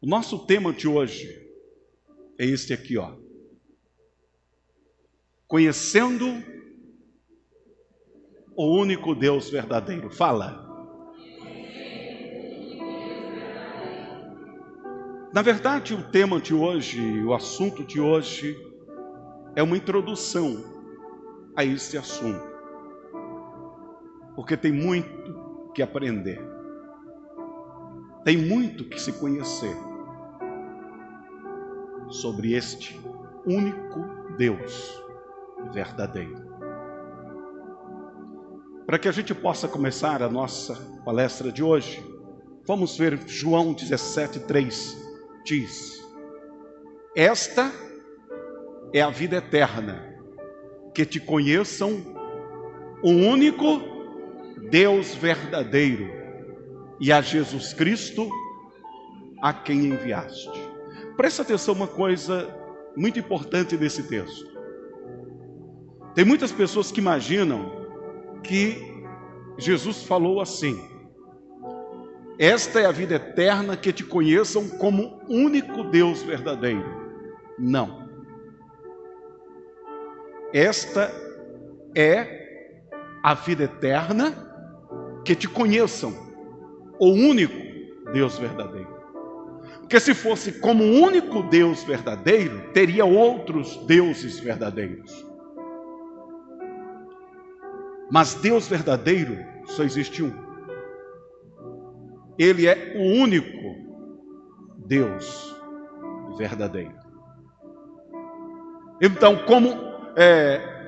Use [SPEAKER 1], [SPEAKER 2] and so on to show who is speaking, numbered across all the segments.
[SPEAKER 1] O nosso tema de hoje é este aqui, ó. Conhecendo o único Deus verdadeiro. Fala. Na verdade, o tema de hoje, o assunto de hoje, é uma introdução a esse assunto. Porque tem muito que aprender. Tem muito que se conhecer sobre este único Deus verdadeiro. Para que a gente possa começar a nossa palestra de hoje, vamos ver João 17:3. Diz: esta é a vida eterna, que te conheçam o único Deus verdadeiro e a Jesus Cristo a quem enviaste. Presta atenção uma coisa muito importante desse texto. Tem muitas pessoas que imaginam que Jesus falou assim: esta é a vida eterna, que te conheçam como único Deus verdadeiro. Não. Esta é a vida eterna, que te conheçam o único Deus verdadeiro. Porque se fosse como o único Deus verdadeiro, teria outros deuses verdadeiros. Mas Deus verdadeiro só existe um. Ele é o único Deus verdadeiro. Então, como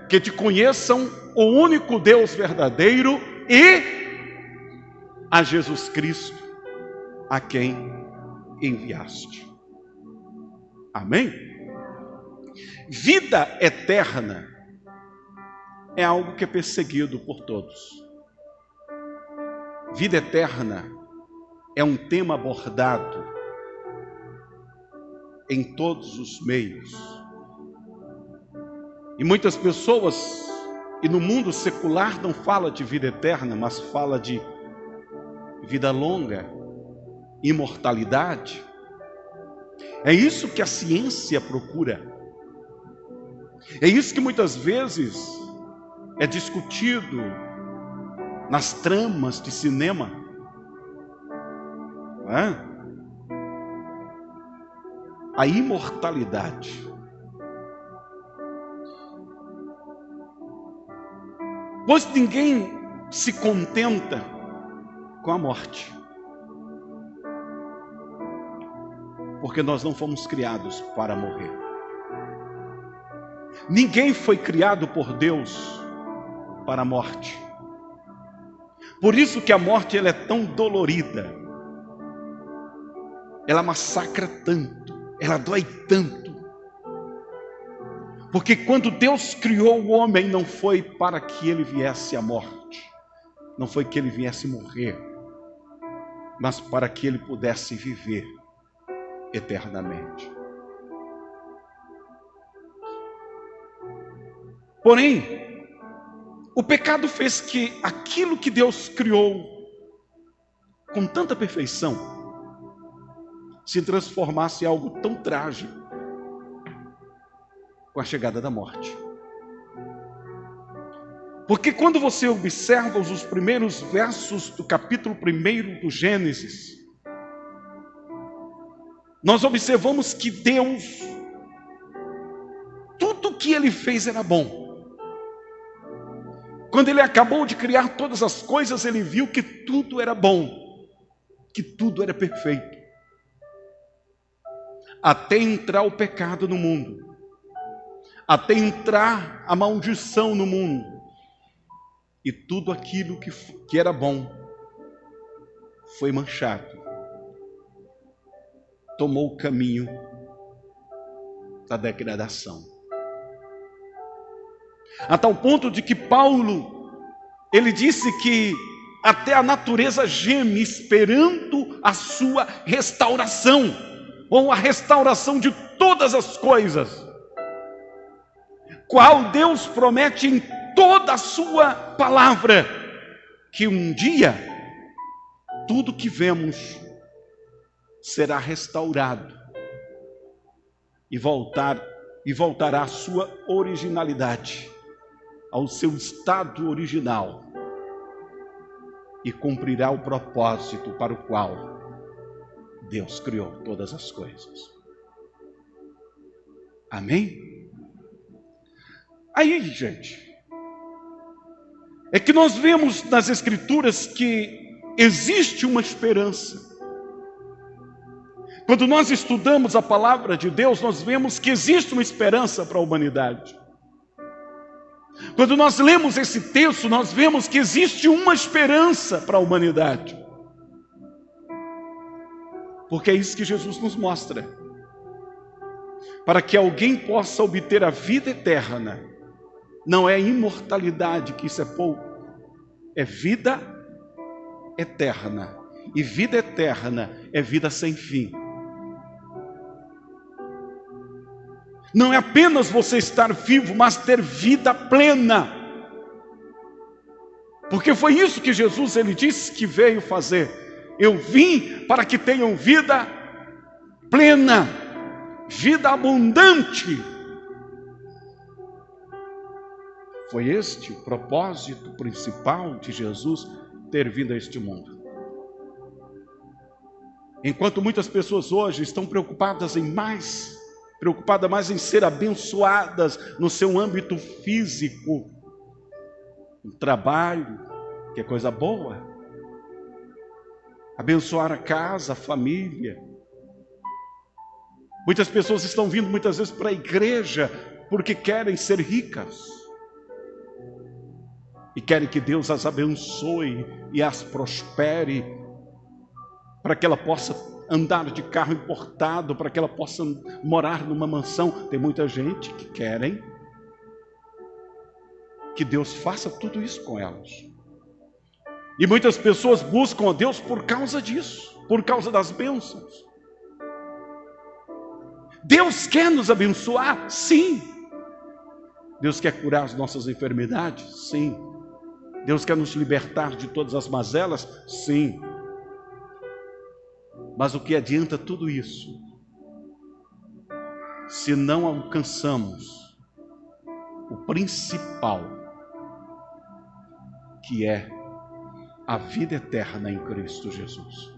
[SPEAKER 1] que te conheçam o único Deus verdadeiro e a Jesus Cristo a quem enviaste. Amém? Vida eterna é algo que é perseguido por todos. Vida eterna é um tema abordado em todos os meios. E muitas pessoas, e no mundo secular não fala de vida eterna, mas fala de vida longa, imortalidade. É isso que a ciência procura. É isso que muitas vezes é discutido nas tramas de cinema. A imortalidade. Pois ninguém se contenta com a morte. Porque nós não fomos criados para morrer. Ninguém foi criado por Deus para a morte. Por isso que a morte ela é tão dolorida. Ela massacra tanto, ela dói tanto. Porque quando Deus criou o homem, não foi para que ele viesse à morte, não foi que ele viesse morrer, mas para que ele pudesse viver eternamente. Porém, o pecado fez que aquilo que Deus criou com tanta perfeição se transformasse em algo tão trágico com a chegada da morte. Porque quando você observa os primeiros versos do capítulo 1 do Gênesis, nós observamos que Deus, tudo que ele fez era bom. Quando ele acabou de criar todas as coisas, ele viu que tudo era bom, que tudo era perfeito. Até entrar o pecado no mundo, até entrar a maldição no mundo, e tudo aquilo que era bom foi manchado, tomou o caminho da degradação. A tal ponto de que Paulo, ele disse que até a natureza geme esperando a sua restauração, ou a restauração de todas as coisas, qual Deus promete em toda a sua palavra, que um dia tudo que vemos será restaurado e voltará à sua originalidade, ao seu estado original, e cumprirá o propósito para o qual Deus criou todas as coisas. Amém? Aí, gente, é que nós vemos nas Escrituras que existe uma esperança. Quando nós estudamos a palavra de Deus, nós vemos que existe uma esperança para a humanidade. Quando nós lemos esse texto, nós vemos que existe uma esperança para a humanidade. Porque é isso que Jesus nos mostra. Para que alguém possa obter a vida eterna, não é imortalidade, que isso é pouco, é vida eterna. E vida eterna é vida sem fim. Não é apenas você estar vivo, mas ter vida plena. Porque foi isso que Jesus, ele disse que veio fazer. Eu vim para que tenham vida plena, vida abundante. Foi este o propósito principal de Jesus ter vindo a este mundo. Enquanto muitas pessoas hoje estão preocupadas mais em ser abençoadas no seu âmbito físico, no trabalho, que é coisa boa, abençoar a casa, a família. Muitas pessoas estão vindo muitas vezes para a igreja porque querem ser ricas e querem que Deus as abençoe e as prospere, para que ela possa andar de carro importado, para que ela possa morar numa mansão. Tem muita gente que querem que Deus faça tudo isso com elas. E muitas pessoas buscam a Deus por causa disso, por causa das bênçãos. Deus quer nos abençoar? Sim. Deus quer curar as nossas enfermidades? Sim. Deus quer nos libertar de todas as mazelas? Sim. Mas o que adianta tudo isso se não alcançamos o principal, que é a vida eterna em Cristo Jesus?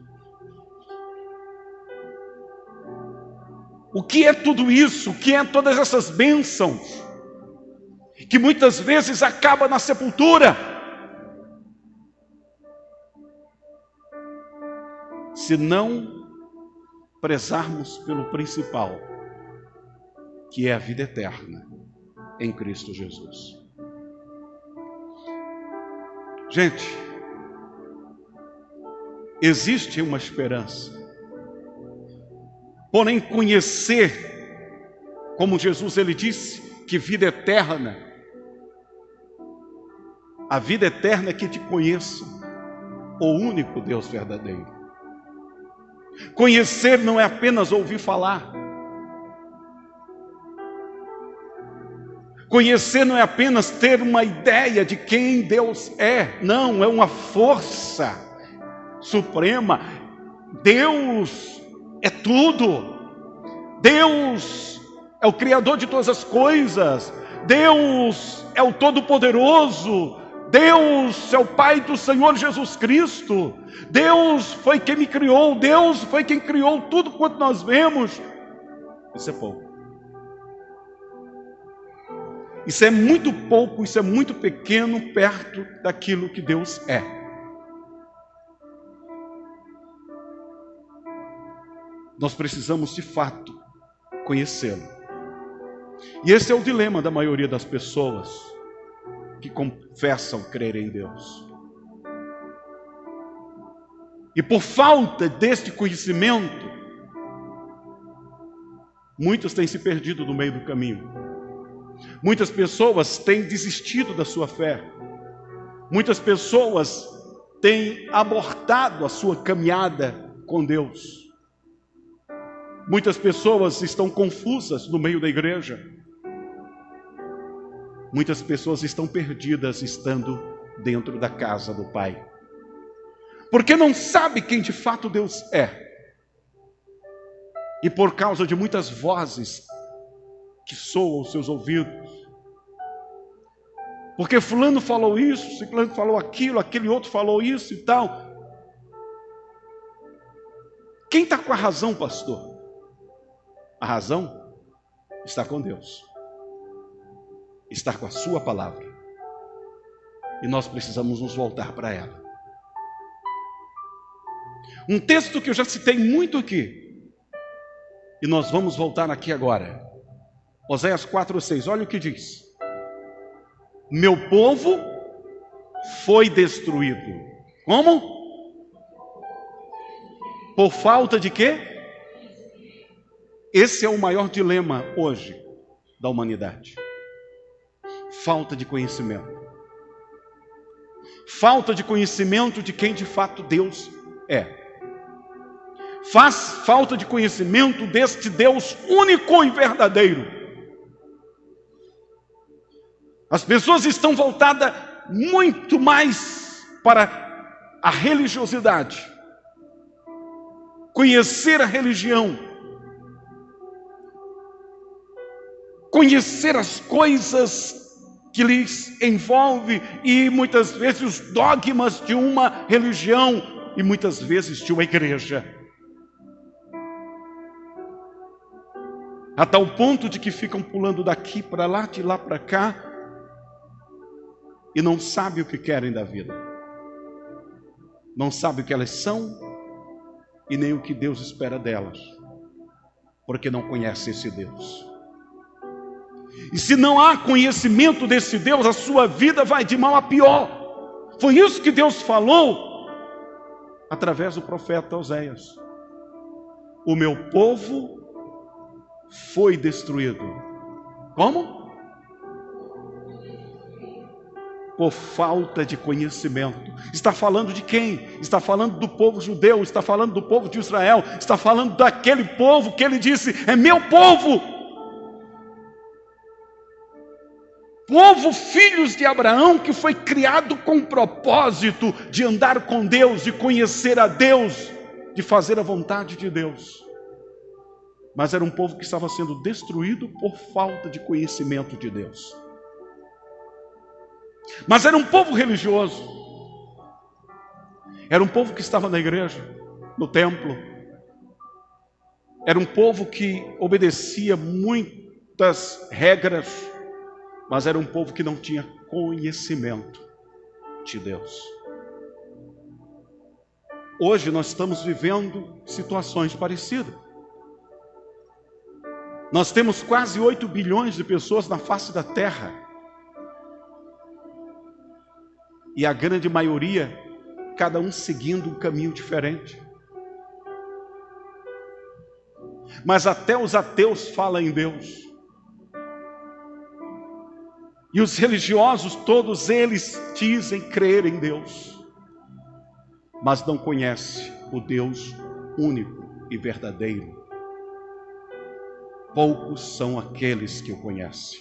[SPEAKER 1] O que é tudo isso? O que é todas essas bênçãos que muitas vezes acaba na sepultura? Se não prezarmos pelo principal, que é a vida eterna em Cristo Jesus. Gente, existe uma esperança. Porém, conhecer, como Jesus ele disse, que vida eterna, a vida eterna é que te conheça, o único Deus verdadeiro. Conhecer não é apenas ouvir falar. Conhecer não é apenas ter uma ideia de quem Deus é. Não, é uma força suprema. Deus é tudo. Deus é o Criador de todas as coisas. Deus é o Todo-Poderoso. Deus é o Pai do Senhor Jesus Cristo. Deus foi quem me criou. Deus foi quem criou tudo quanto nós vemos. Isso é pouco. Isso é muito pouco, isso é muito pequeno perto daquilo que Deus é. Nós precisamos de fato conhecê-lo. E esse é o dilema da maioria das pessoas que confessam crer em Deus. E por falta deste conhecimento, muitos têm se perdido no meio do caminho. Muitas pessoas têm desistido da sua fé. Muitas pessoas têm abortado a sua caminhada com Deus. Muitas pessoas estão confusas no meio da igreja. Muitas pessoas estão perdidas estando dentro da casa do Pai. Porque não sabe quem de fato Deus é. e por causa de muitas vozes que soam aos seus ouvidos. Porque fulano falou isso, ciclano falou aquilo, aquele outro falou isso e tal. Quem está com a razão, pastor? A razão está com Deus. Está com a sua palavra. E nós precisamos nos voltar para ela. Um texto que eu já citei muito aqui. E nós vamos voltar aqui agora. Oséias 4:6, olha o que diz. Meu povo foi destruído. Como? Por falta de quê? Esse é o maior dilema hoje da humanidade. Falta de conhecimento. Falta de conhecimento de quem de fato Deus é. Falta de conhecimento deste Deus único e verdadeiro. As pessoas estão voltadas muito mais para a religiosidade. Conhecer a religião. Conhecer as coisas que lhes envolve e muitas vezes os dogmas de uma religião e muitas vezes de uma igreja. A tal ponto de que ficam pulando daqui para lá, de lá para cá, e não sabem o que querem da vida. Não sabem o que elas são e nem o que Deus espera delas, porque não conhecem esse Deus. E se não há conhecimento desse Deus, a sua vida vai de mal a pior. Foi isso que Deus falou através do profeta Oséias. O meu povo foi destruído. Como? Por falta de conhecimento. Está falando de quem? Está falando do povo judeu, está falando do povo de Israel, está falando daquele povo que ele disse, é meu povo. Povo, filhos de Abraão, que foi criado com o propósito de andar com Deus, de conhecer a Deus, de fazer a vontade de Deus. Mas era um povo que estava sendo destruído por falta de conhecimento de Deus. Mas era um povo religioso. Era um povo que estava na igreja, no templo. Era um povo que obedecia muitas regras, mas era um povo que não tinha conhecimento de Deus. Hoje nós estamos vivendo situações parecidas. Nós temos quase 8 bilhões de pessoas na face da terra. E a grande maioria, cada um seguindo um caminho diferente. Mas até os ateus falam em Deus. E os religiosos, todos eles dizem crer em Deus. Mas não conhecem o Deus único e verdadeiro. Poucos são aqueles que o conhecem.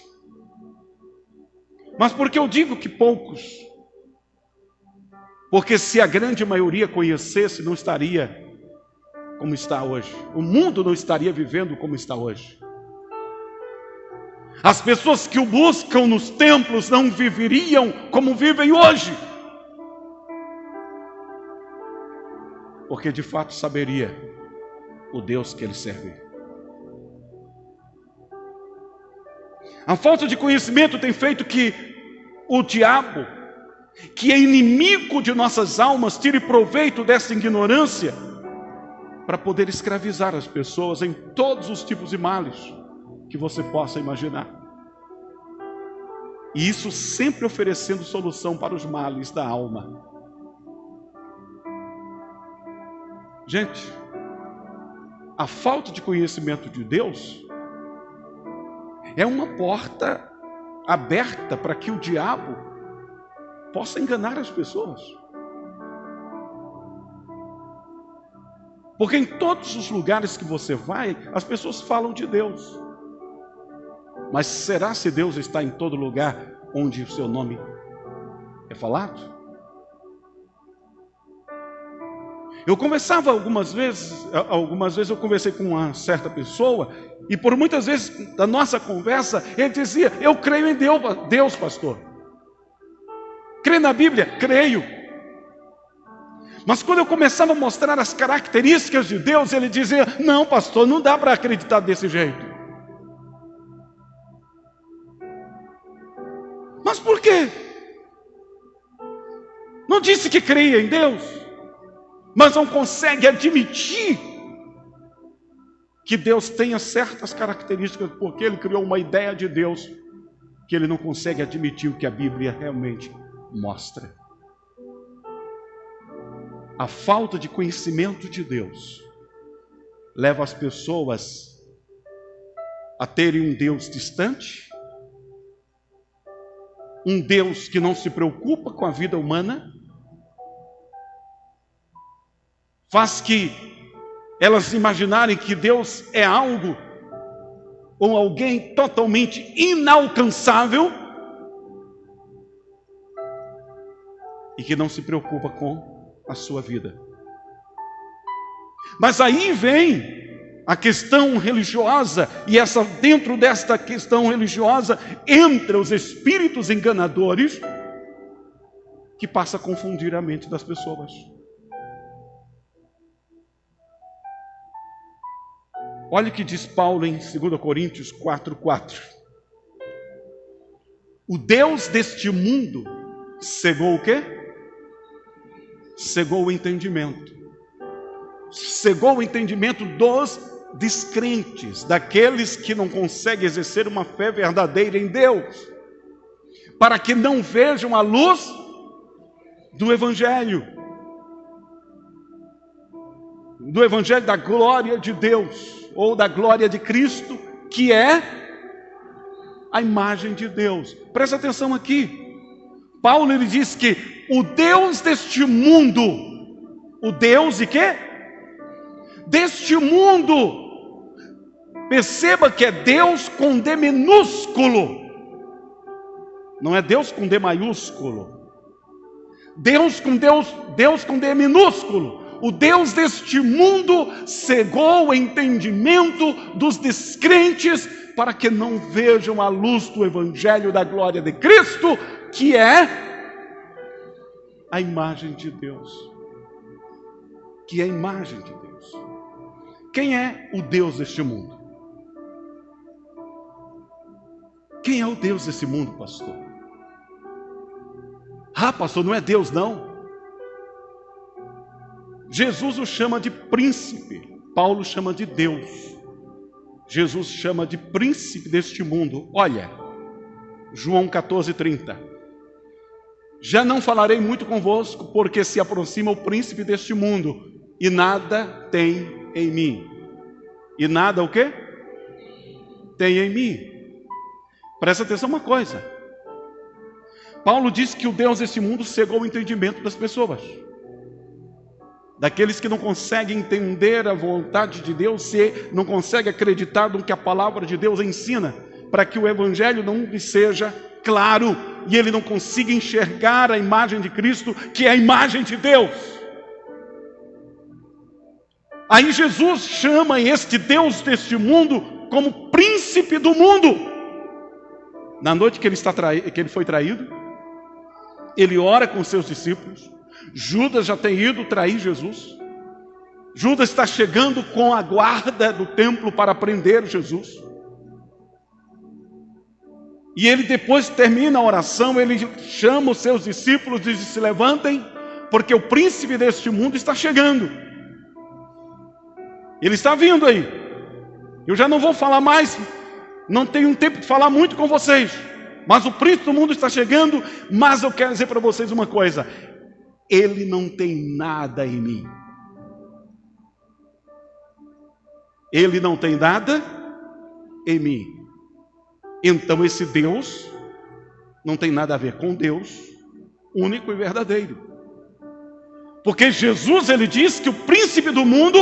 [SPEAKER 1] Mas por que eu digo que poucos? Porque se a grande maioria conhecesse, não estaria como está hoje. O mundo não estaria vivendo como está hoje. As pessoas que o buscam nos templos não viveriam como vivem hoje. Porque de fato saberia o Deus que ele serve. A falta de conhecimento tem feito que o diabo, que é inimigo de nossas almas, tire proveito dessa ignorância para poder escravizar as pessoas em todos os tipos de males que você possa imaginar. E isso sempre oferecendo solução para os males da alma. Gente, a falta de conhecimento de Deus é uma porta aberta para que o diabo possa enganar as pessoas. Porque em todos os lugares que você vai, as pessoas falam de Deus. Mas será se Deus está em todo lugar onde o seu nome é falado? Eu conversava algumas vezes eu conversei com uma certa pessoa, e por muitas vezes da nossa conversa, ele dizia: eu creio em Deus, pastor. Crê na Bíblia? Creio. Mas quando eu começava a mostrar as características de Deus, ele dizia: não, pastor, não dá para acreditar desse jeito. Mas por quê? Não disse que cria em Deus, mas não consegue admitir que Deus tenha certas características, porque ele criou uma ideia de Deus que ele não consegue admitir o que a Bíblia realmente mostra. A falta de conhecimento de Deus leva as pessoas a terem um Deus distante, um Deus que não se preocupa com a vida humana, faz que elas imaginarem que Deus é algo ou alguém totalmente inalcançável e que não se preocupa com a sua vida. Mas aí vem a questão religiosa, e dentro desta questão religiosa entra os espíritos enganadores que passa a confundir a mente das pessoas. Olha o que diz Paulo em 2 Coríntios 4:4. O Deus deste mundo cegou o quê? Cegou o entendimento. Cegou o entendimento dos descrentes, daqueles que não conseguem exercer uma fé verdadeira em Deus, para que não vejam a luz do Evangelho da glória de Deus, ou da glória de Cristo, que é a imagem de Deus. Presta atenção aqui. Paulo, ele diz que o Deus deste mundo, o Deus de quê? Deste mundo. Perceba que é Deus com D minúsculo, não é Deus com D maiúsculo. Deus com D minúsculo. O Deus deste mundo cegou o entendimento dos descrentes para que não vejam a luz do Evangelho da glória de Cristo, que é a imagem de Deus. Que é a imagem de Deus. Quem é o Deus deste mundo? Quem é o Deus desse mundo, pastor? Ah, pastor, não é Deus não. Jesus o chama de príncipe, Paulo chama de Deus. Jesus chama de príncipe deste mundo. Olha, João 14:30. Já não falarei muito convosco, porque se aproxima o príncipe deste mundo, e nada tem em mim. E nada o quê? Tem em mim. Presta atenção uma coisa. Paulo diz que o Deus desse mundo cegou o entendimento das pessoas. Daqueles que não conseguem entender a vontade de Deus, não conseguem acreditar no que a palavra de Deus ensina, para que o Evangelho não lhe seja claro, e ele não consiga enxergar a imagem de Cristo, que é a imagem de Deus. Aí Jesus chama este Deus deste mundo como príncipe do mundo. Na noite que ele foi traído, ele ora com seus discípulos. Judas já tem ido trair Jesus. Judas está chegando com a guarda do templo para prender Jesus. E ele depois termina a oração, ele chama os seus discípulos e diz: se levantem, porque o príncipe deste mundo está chegando. Ele está vindo aí. Eu já não vou falar mais, não tenho tempo de falar muito com vocês, mas o príncipe do mundo está chegando. Mas eu quero dizer para vocês uma coisa: ele não tem nada em mim. Ele não tem nada em mim. Então esse Deus não tem nada a ver com Deus único e verdadeiro. Porque Jesus, ele diz que o príncipe do mundo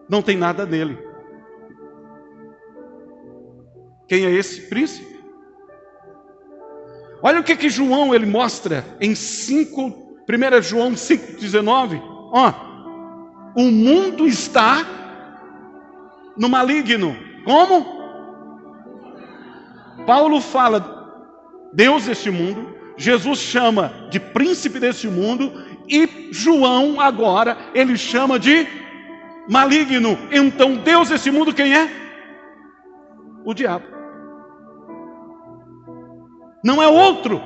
[SPEAKER 1] não tem nada nele. Quem é esse príncipe? Olha o que João ele mostra em 1 João 5,19. Ó, o mundo está no maligno. Como? Paulo fala Deus deste mundo, Jesus chama de príncipe deste mundo, e João agora ele chama de maligno. Então Deus desse mundo quem é? O diabo. Não é outro,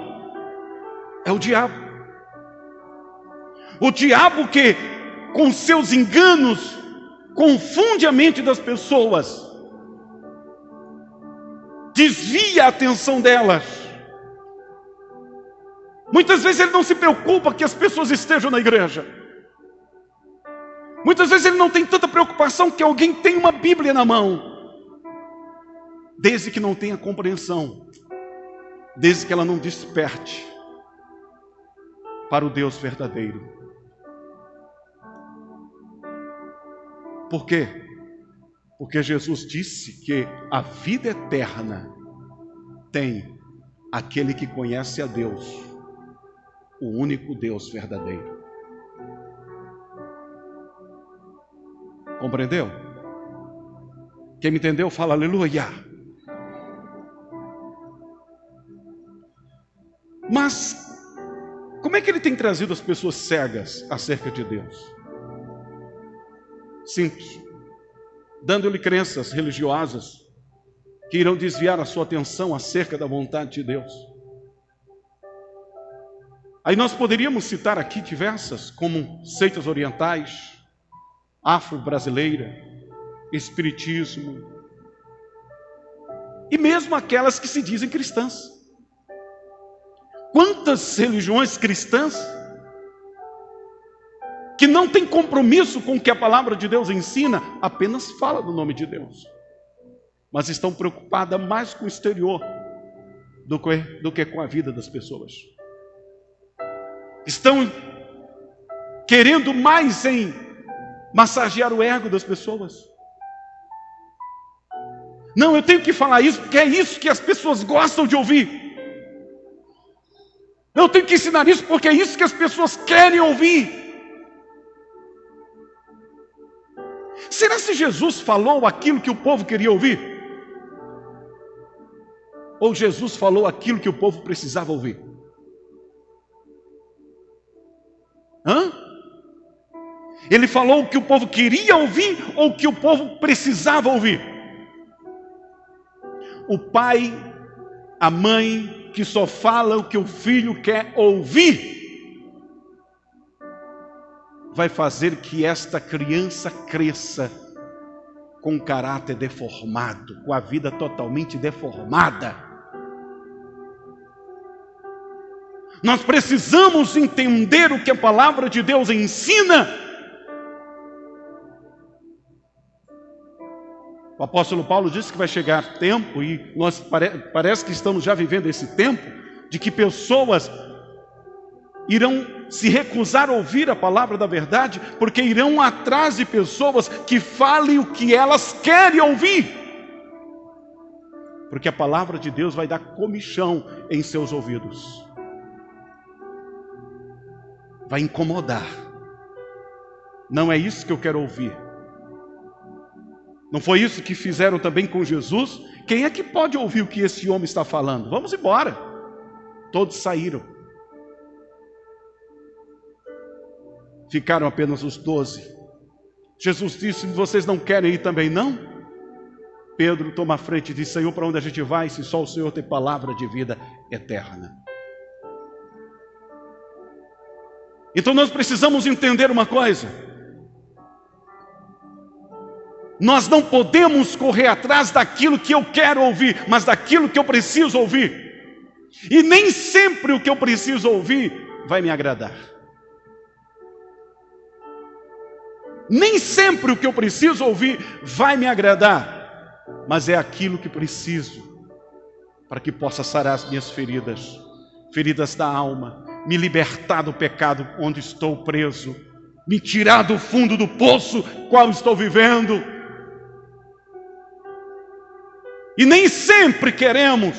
[SPEAKER 1] é o diabo. O diabo que com seus enganos confunde a mente das pessoas, desvia a atenção delas. Muitas vezes ele não se preocupa que as pessoas estejam na igreja. Muitas vezes ele não tem tanta preocupação que alguém tenha uma Bíblia na mão, desde que não tenha compreensão, desde que ela não desperte para o Deus verdadeiro. Por quê? Porque Jesus disse que a vida eterna tem aquele que conhece a Deus, o único Deus verdadeiro. Compreendeu? Quem me entendeu, fala aleluia. Mas como é que ele tem trazido as pessoas cegas acerca de Deus? Simples. Dando-lhe crenças religiosas que irão desviar a sua atenção acerca da vontade de Deus. Aí nós poderíamos citar aqui diversas, como seitas orientais, afro-brasileira, espiritismo, e mesmo aquelas que se dizem cristãs. Quantas religiões cristãs que não têm compromisso com o que a palavra de Deus ensina, apenas fala do nome de Deus, mas estão preocupadas mais com o exterior do que com a vida das pessoas. Estão querendo mais em massagear o ego das pessoas. Não, eu tenho que falar isso porque é isso que as pessoas gostam de ouvir. Eu tenho que ensinar isso porque é isso que as pessoas querem ouvir. Será que Jesus falou aquilo que o povo queria ouvir? Ou Jesus falou aquilo que o povo precisava ouvir? Ele falou o que o povo queria ouvir ou o que o povo precisava ouvir? O pai, a mãe que só fala o que o filho quer ouvir, vai fazer que esta criança cresça com um caráter deformado, com a vida totalmente deformada. Nós precisamos entender o que a palavra de Deus ensina. O apóstolo Paulo disse que vai chegar tempo, e nós parece que estamos já vivendo esse tempo, de que pessoas irão se recusar a ouvir a palavra da verdade, porque irão atrás de pessoas que falem o que elas querem ouvir. Porque a palavra de Deus vai dar comichão em seus ouvidos. Vai incomodar. Não é isso que eu quero ouvir. Não foi isso que fizeram também com Jesus? Quem é que pode ouvir o que esse homem está falando? Vamos embora. Todos saíram. Ficaram apenas os 12. Jesus disse: vocês não querem ir também, não? Pedro toma a frente e diz: Senhor, para onde a gente vai, se só o Senhor tem palavra de vida eterna? Então nós precisamos entender uma coisa: nós não podemos correr atrás daquilo que eu quero ouvir, mas daquilo que eu preciso ouvir. E nem sempre o que eu preciso ouvir vai me agradar. Nem sempre o que eu preciso ouvir vai me agradar, mas é aquilo que preciso para que possa sarar as minhas feridas, feridas da alma, me libertar do pecado onde estou preso, me tirar do fundo do poço qual estou vivendo. E nem sempre queremos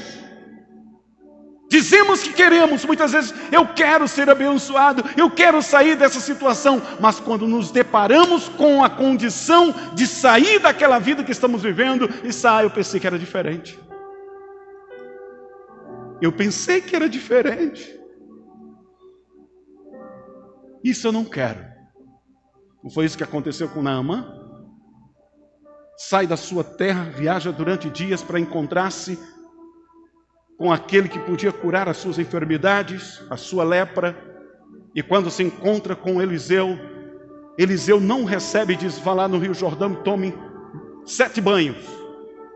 [SPEAKER 1] Dizemos que queremos, muitas vezes, eu quero ser abençoado, eu quero sair dessa situação, mas quando nos deparamos com a condição de sair daquela vida que estamos vivendo, eu pensei que era diferente. Eu pensei que era diferente. Isso eu não quero. Não foi isso que aconteceu com Naamã? Sai da sua terra, viaja durante dias para encontrar-se com aquele que podia curar as suas enfermidades, a sua lepra, e quando se encontra com Eliseu, Eliseu não recebe e diz, vá lá no Rio Jordão e tome 7 banhos,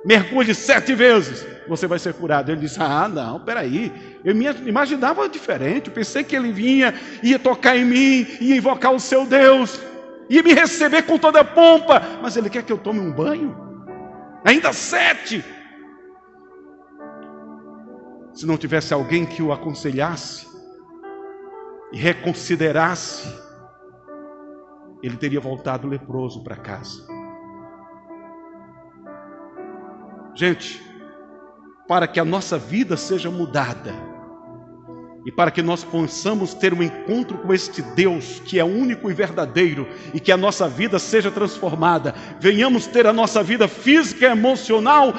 [SPEAKER 1] mergulhe 7 vezes, você vai ser curado. Ele diz, não, peraí, eu me imaginava diferente, eu pensei que ele vinha, ia tocar em mim, ia invocar o seu Deus, ia me receber com toda a pompa, mas ele quer que eu tome um banho? Ainda 7! Se não tivesse alguém que o aconselhasse e reconsiderasse, ele teria voltado leproso para casa. Gente, para que a nossa vida seja mudada e para que nós possamos ter um encontro com este Deus que é único e verdadeiro e que a nossa vida seja transformada, venhamos ter a nossa vida física, emocional,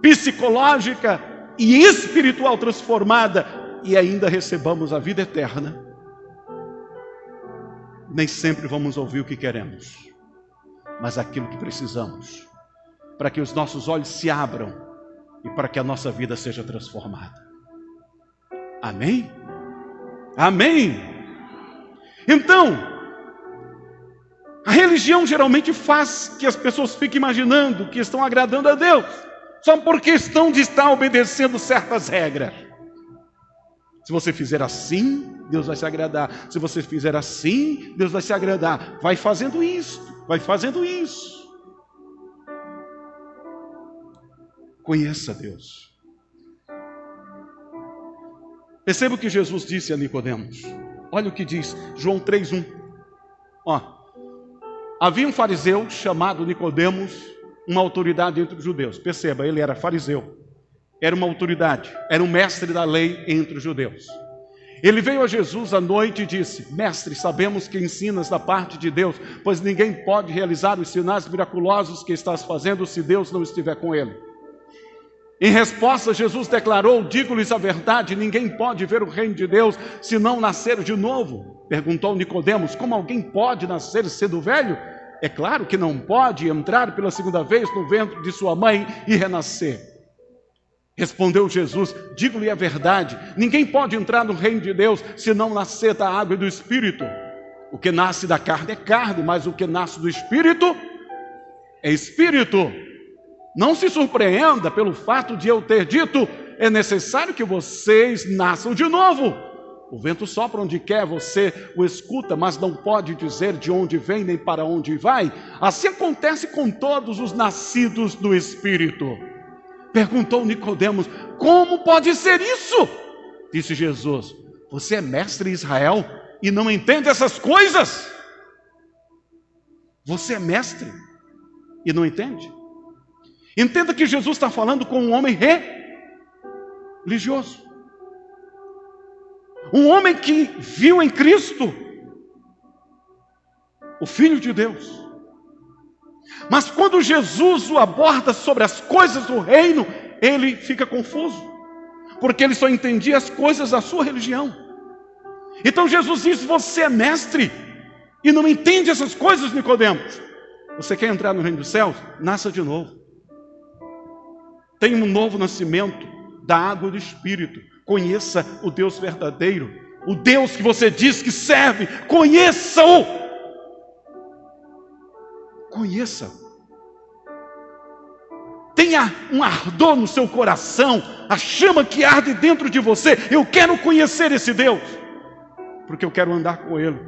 [SPEAKER 1] psicológica e espiritual transformada e ainda recebamos a vida eterna, nem sempre vamos ouvir o que queremos, mas aquilo que precisamos, para que os nossos olhos se abram e para que a nossa vida seja transformada. Amém? Amém? Então, a religião geralmente faz que as pessoas fiquem imaginando que estão agradando a Deus, só por questão de estar obedecendo certas regras. Se você fizer assim, Deus vai se agradar. Se você fizer assim, Deus vai se agradar. Vai fazendo isso, vai fazendo isso. Conheça Deus. Perceba o que Jesus disse a Nicodemos. Olha o que diz João 3:1. Havia um fariseu chamado Nicodemos, uma autoridade entre os judeus. Perceba, ele era fariseu, era uma autoridade, era um mestre da lei entre os judeus. Ele veio a Jesus à noite e disse, mestre, sabemos que ensinas da parte de Deus, pois ninguém pode realizar os sinais miraculosos que estás fazendo se Deus não estiver com ele. Em resposta, Jesus declarou, digo-lhes a verdade, ninguém pode ver o reino de Deus se não nascer de novo. Perguntou Nicodemos, como alguém pode nascer sendo velho? É claro que não pode entrar pela segunda vez no ventre de sua mãe e renascer. Respondeu Jesus, digo-lhe a verdade, ninguém pode entrar no reino de Deus se não nascer da água e do Espírito. O que nasce da carne é carne, mas o que nasce do Espírito é Espírito. Não se surpreenda pelo fato de eu ter dito, é necessário que vocês nasçam de novo. O vento sopra onde quer, você o escuta, mas não pode dizer de onde vem nem para onde vai. Assim acontece com todos os nascidos do Espírito. Perguntou Nicodemos, como pode ser isso? Disse Jesus, você é mestre em Israel e não entende essas coisas? Você é mestre e não entende? Entenda que Jesus está falando com um homem religioso. Um homem que viu em Cristo o Filho de Deus. Mas quando Jesus o aborda sobre as coisas do reino, ele fica confuso, porque ele só entendia as coisas da sua religião. Então Jesus diz, você é mestre e não entende essas coisas, Nicodemos. Você quer entrar no reino dos céus? Nasça de novo. Tenha um novo nascimento da água e do Espírito. Conheça o Deus verdadeiro, o Deus que você diz que serve, conheça-o. Conheça. Tenha um ardor no seu coração, a chama que arde dentro de você. Eu quero conhecer esse Deus, porque eu quero andar com Ele.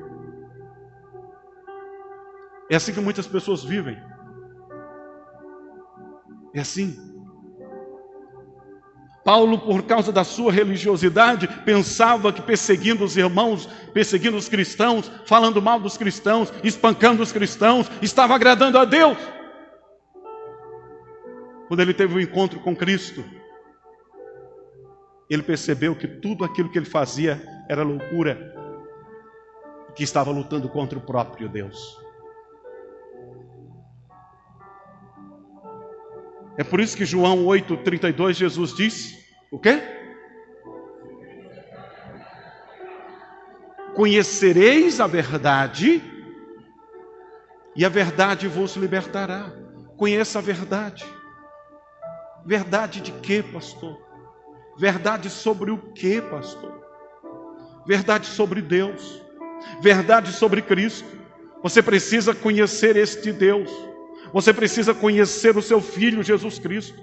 [SPEAKER 1] É assim que muitas pessoas vivem. É assim. Paulo, por causa da sua religiosidade, pensava que perseguindo os irmãos, perseguindo os cristãos, falando mal dos cristãos, espancando os cristãos, estava agradando a Deus. Quando ele teve um encontro com Cristo, ele percebeu que tudo aquilo que ele fazia era loucura, que estava lutando contra o próprio Deus. É por isso que João 8,32, Jesus diz, o quê? Conhecereis a verdade, e a verdade vos libertará. Conheça a verdade. Verdade de quê, pastor? Verdade sobre o quê, pastor? Verdade sobre Deus. Verdade sobre Cristo. Você precisa conhecer este Deus. Você precisa conhecer o seu Filho Jesus Cristo.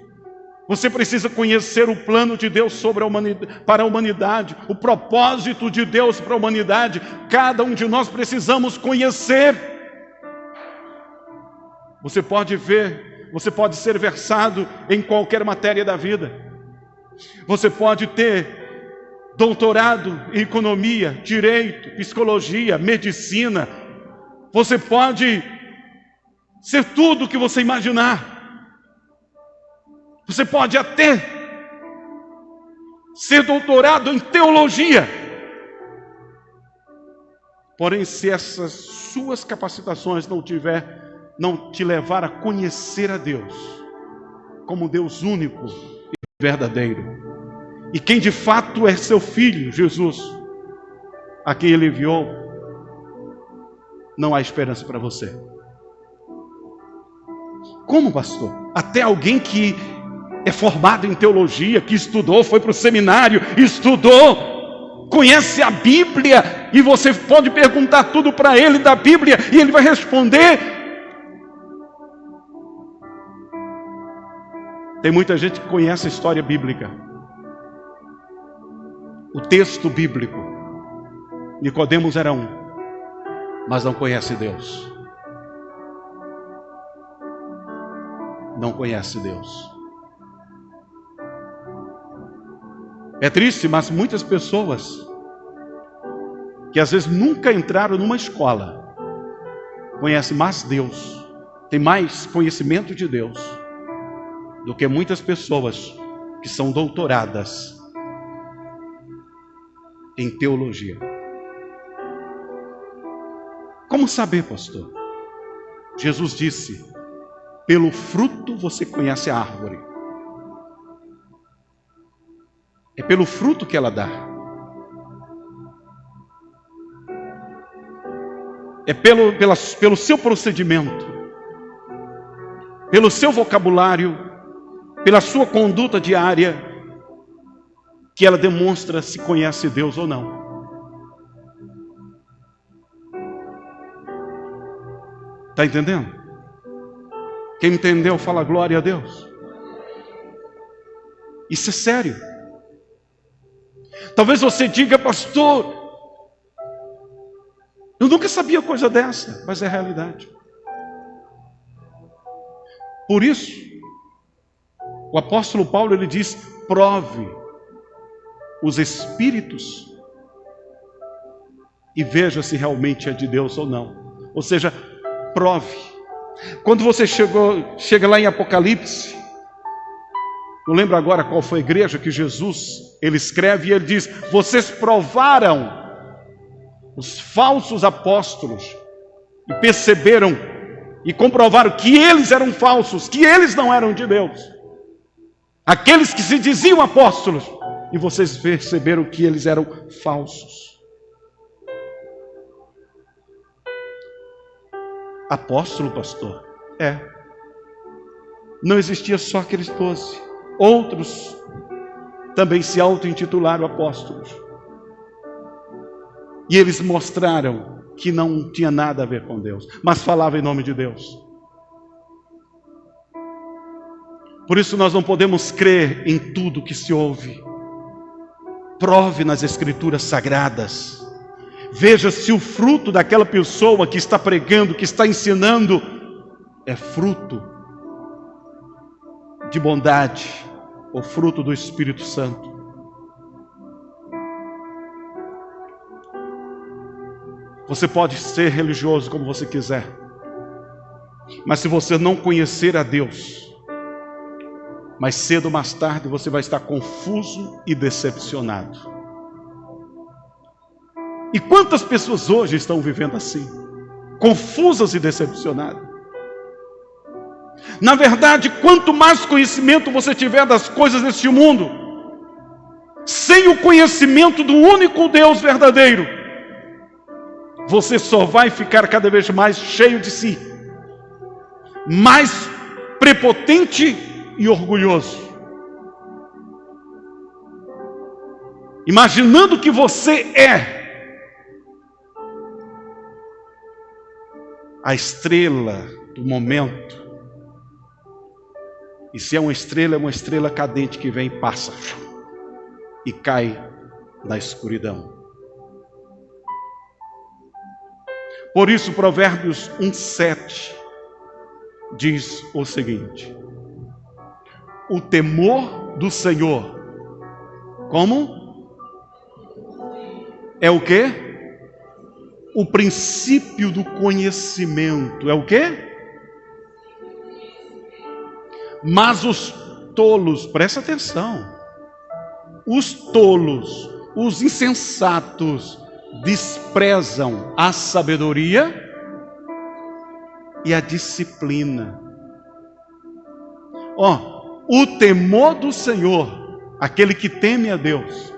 [SPEAKER 1] Você precisa conhecer o plano de Deus sobre a humanidade, para a humanidade, o propósito de Deus para a humanidade. Cada um de nós precisamos conhecer. Você pode ver, você pode ser versado em qualquer matéria da vida. Você pode ter doutorado em economia, direito, psicologia, medicina. Você pode ser tudo o que você imaginar. Você pode até ser doutorado em teologia. Porém, se essas suas capacitações não te levar a conhecer a Deus como Deus único e verdadeiro, e quem de fato é seu Filho, Jesus, a quem Ele enviou, não há esperança para você. Como, pastor? Até alguém que é formado em teologia, que estudou, foi para o seminário, estudou, conhece a Bíblia, e você pode perguntar tudo para ele da Bíblia, e ele vai responder. Tem muita gente que conhece a história bíblica, o texto bíblico. Nicodemos era um, mas não conhece Deus. Não conhece Deus. É triste, mas muitas pessoas que às vezes nunca entraram numa escola conhecem mais Deus, tem mais conhecimento de Deus do que muitas pessoas que são doutoradas em teologia. Como saber, pastor? Jesus disse: pelo fruto você conhece a árvore. É pelo fruto que ela dá. É pelo seu procedimento, pelo seu vocabulário, pela sua conduta diária, que ela demonstra se conhece Deus ou não. Está entendendo? Quem entendeu, fala glória a Deus. Isso é sério. Talvez você diga: pastor, eu nunca sabia coisa dessa, mas é a realidade. Por isso, o apóstolo Paulo, ele diz: prove os espíritos e veja se realmente é de Deus ou não. Ou seja, prove. Quando você chega lá em Apocalipse, não lembro agora qual foi a igreja que Jesus, ele escreve e ele diz: vocês provaram os falsos apóstolos e perceberam e comprovaram que eles eram falsos, que eles não eram de Deus. Aqueles que se diziam apóstolos, e vocês perceberam que eles eram falsos. Apóstolo, pastor? É. Não existia só aqueles 12. Outros também se auto-intitularam apóstolos. E eles mostraram que não tinha nada a ver com Deus, mas falavam em nome de Deus. Por isso nós não podemos crer em tudo que se ouve. Prove nas Escrituras Sagradas. Veja se o fruto daquela pessoa que está pregando, que está ensinando, é fruto de bondade, ou fruto do Espírito Santo. Você pode ser religioso como você quiser, mas se você não conhecer a Deus, mas cedo ou mais tarde você vai estar confuso e decepcionado. E quantas pessoas hoje estão vivendo assim, confusas e decepcionadas? Na verdade, quanto mais conhecimento você tiver das coisas deste mundo, sem o conhecimento do único Deus verdadeiro, você só vai ficar cada vez mais cheio de si, mais prepotente e orgulhoso, imaginando que você é a estrela do momento. E se é uma estrela cadente que vem e passa e cai na escuridão. Por isso, Provérbios 1:7 diz o seguinte: o temor do Senhor, como? É o quê? O princípio do conhecimento. É o quê? Mas os tolos, presta atenção, os tolos, os insensatos, desprezam a sabedoria e a disciplina. O temor do Senhor, aquele que teme a Deus,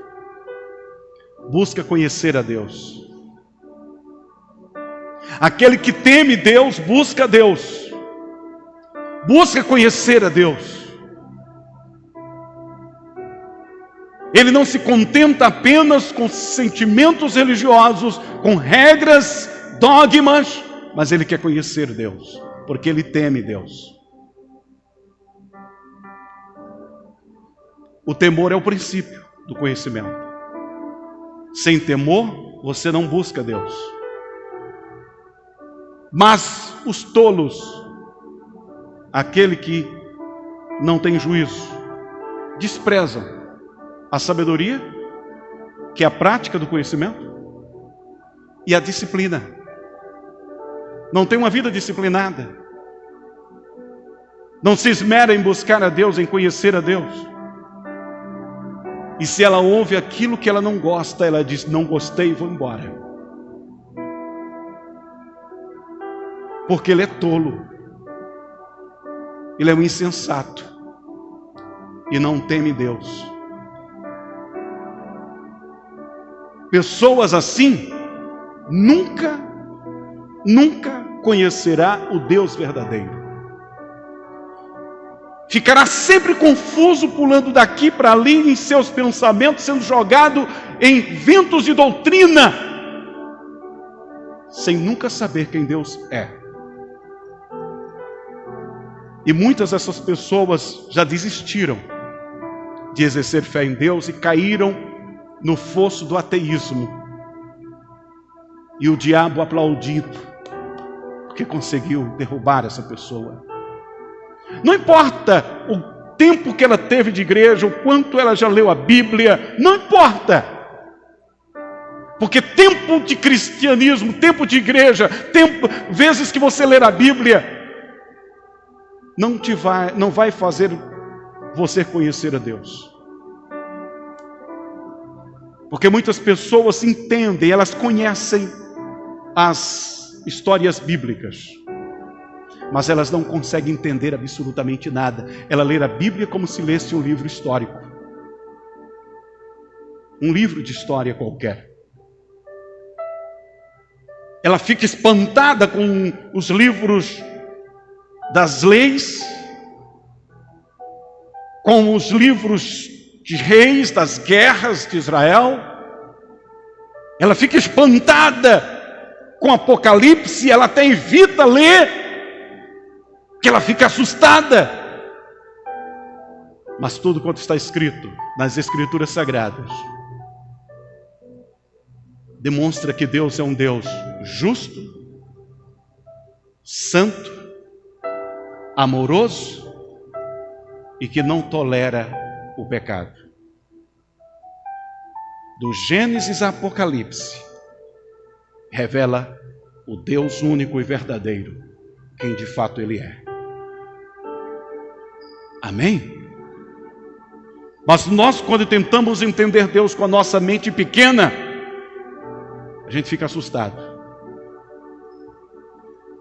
[SPEAKER 1] busca conhecer a Deus. Aquele que teme Deus, busca Deus. Busca conhecer a Deus. Ele não se contenta apenas com sentimentos religiosos, com regras, dogmas, mas ele quer conhecer Deus, porque ele teme Deus. O temor é o princípio do conhecimento. Sem temor, você não busca Deus. Mas os tolos, aquele que não tem juízo, desprezam a sabedoria, que é a prática do conhecimento, e a disciplina. Não tem uma vida disciplinada. Não se esmera em buscar a Deus, em conhecer a Deus. E se ela ouve aquilo que ela não gosta, ela diz: não gostei, vou embora. Porque ele é tolo. Ele é um insensato e não teme Deus. Pessoas assim nunca conhecerá o Deus verdadeiro. Ficará sempre confuso, pulando daqui para ali em seus pensamentos, sendo jogado em ventos de doutrina, sem nunca saber quem Deus é. E muitas dessas pessoas já desistiram de exercer fé em Deus e caíram no fosso do ateísmo. E o diabo aplaudindo, porque conseguiu derrubar essa pessoa. Não importa o tempo que ela teve de igreja, o quanto ela já leu a Bíblia, não importa. Porque tempo de cristianismo, tempo de igreja, vezes que você ler a Bíblia, não vai fazer você conhecer a Deus. Porque muitas pessoas entendem, elas conhecem as histórias bíblicas, mas elas não conseguem entender absolutamente nada. Ela lê a Bíblia como se lesse um livro histórico, um livro de história qualquer. Ela fica espantada com os livros das leis, com os livros de reis, das guerras de Israel. Ela fica espantada com Apocalipse, ela até evita ler, porque ela fica assustada. Mas tudo quanto está escrito nas Escrituras Sagradas demonstra que Deus é um Deus justo, santo, amoroso e que não tolera o pecado. Do Gênesis a Apocalipse, revela o Deus único e verdadeiro, quem de fato Ele é. Amém? Mas nós, quando tentamos entender Deus com a nossa mente pequena, a gente fica assustado.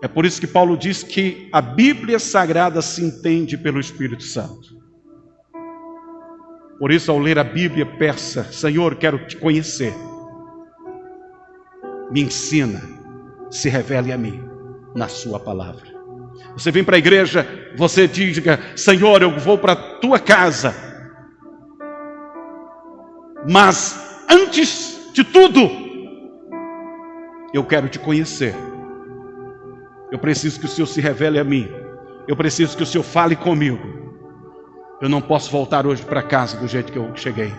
[SPEAKER 1] É por isso que Paulo diz que a Bíblia Sagrada se entende pelo Espírito Santo. Por isso, ao ler a Bíblia, peça: Senhor, quero te conhecer. Me ensina, se revele a mim na sua palavra. Você vem para a igreja, você diga: Senhor, eu vou para a tua casa. Mas antes de tudo, eu quero te conhecer. Eu preciso que o Senhor se revele a mim. Eu preciso que o Senhor fale comigo. Eu não posso voltar hoje para casa do jeito que eu cheguei.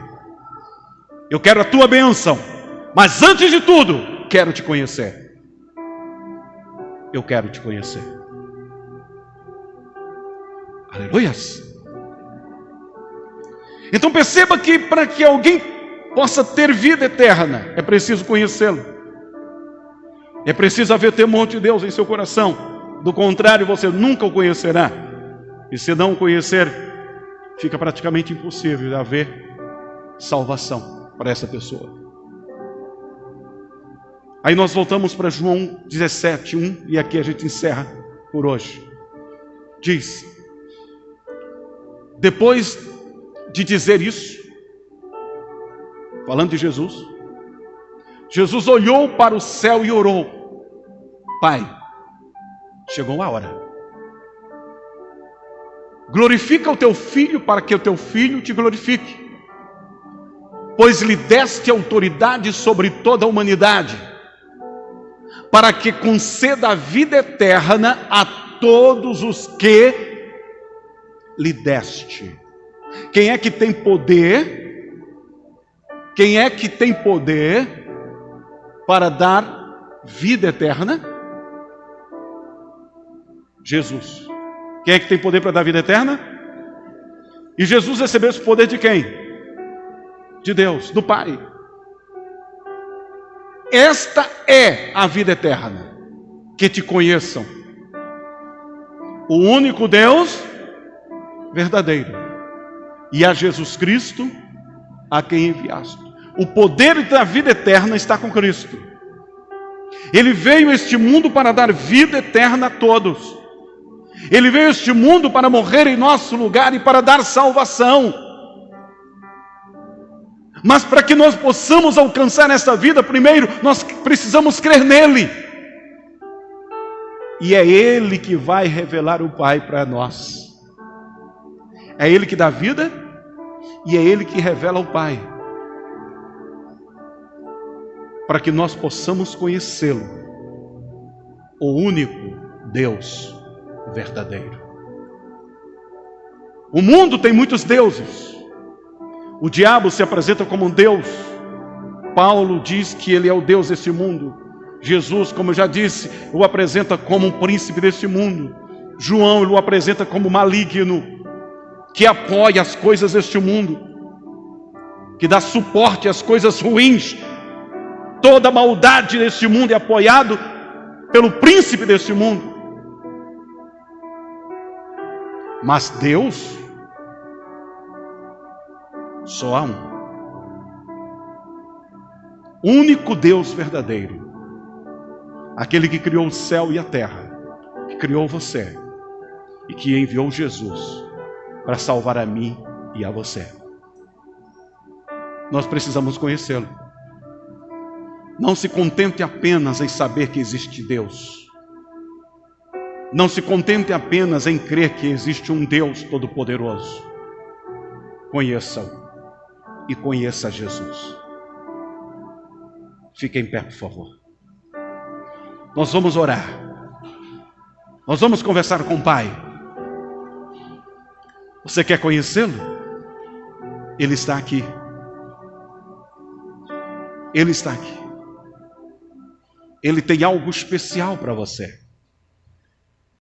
[SPEAKER 1] Eu quero a tua bênção. Mas antes de tudo, quero te conhecer. Eu quero te conhecer. Aleluias. Então perceba que para que alguém possa ter vida eterna, é preciso conhecê-lo. É preciso haver temor de Deus em seu coração. Do contrário, você nunca o conhecerá. E se não o conhecer, fica praticamente impossível de haver salvação para essa pessoa. Aí nós voltamos para João 17:1, e aqui a gente encerra por hoje. Diz: depois de dizer isso, falando de Jesus, Jesus olhou para o céu e orou: Pai, chegou a hora. Glorifica o teu filho, para que o teu filho te glorifique, pois lhe deste autoridade sobre toda a humanidade, para que conceda a vida eterna a todos os que lhe deste. Quem é que tem poder? Quem é que tem poder para dar vida eterna? Jesus. Quem é que tem poder para dar vida eterna? E Jesus recebeu esse poder de quem? De Deus, do Pai. Esta é a vida eterna, que te conheçam o único Deus verdadeiro, e a Jesus Cristo, a quem enviaste. O poder da vida eterna está com Cristo. Ele veio a este mundo para dar vida eterna a todos. Ele veio a este mundo para morrer em nosso lugar e para dar salvação. Mas para que nós possamos alcançar essa vida, primeiro nós precisamos crer nele. E é ele que vai revelar o Pai para nós. É ele que dá vida e é ele que revela o Pai, para que nós possamos conhecê-lo, o único Deus verdadeiro. O mundo tem muitos deuses. O diabo se apresenta como um Deus. Paulo diz que ele é o Deus desse mundo. Jesus, como eu já disse, o apresenta como um príncipe desse mundo. João o apresenta como maligno, que apoia as coisas deste mundo, que dá suporte às coisas ruins. Toda a maldade deste mundo é apoiado pelo príncipe deste mundo. Mas Deus, só há um. Único Deus verdadeiro. Aquele que criou o céu e a terra, que criou você e que enviou Jesus para salvar a mim e a você. Nós precisamos conhecê-lo. Não se contente apenas em saber que existe Deus. Não se contente apenas em crer que existe um Deus todo-poderoso. Conheça-o e conheça Jesus. Fique em pé, por favor. Nós vamos orar. Nós vamos conversar com o Pai. Você quer conhecê-lo? Ele está aqui. Ele está aqui. Ele tem algo especial para você.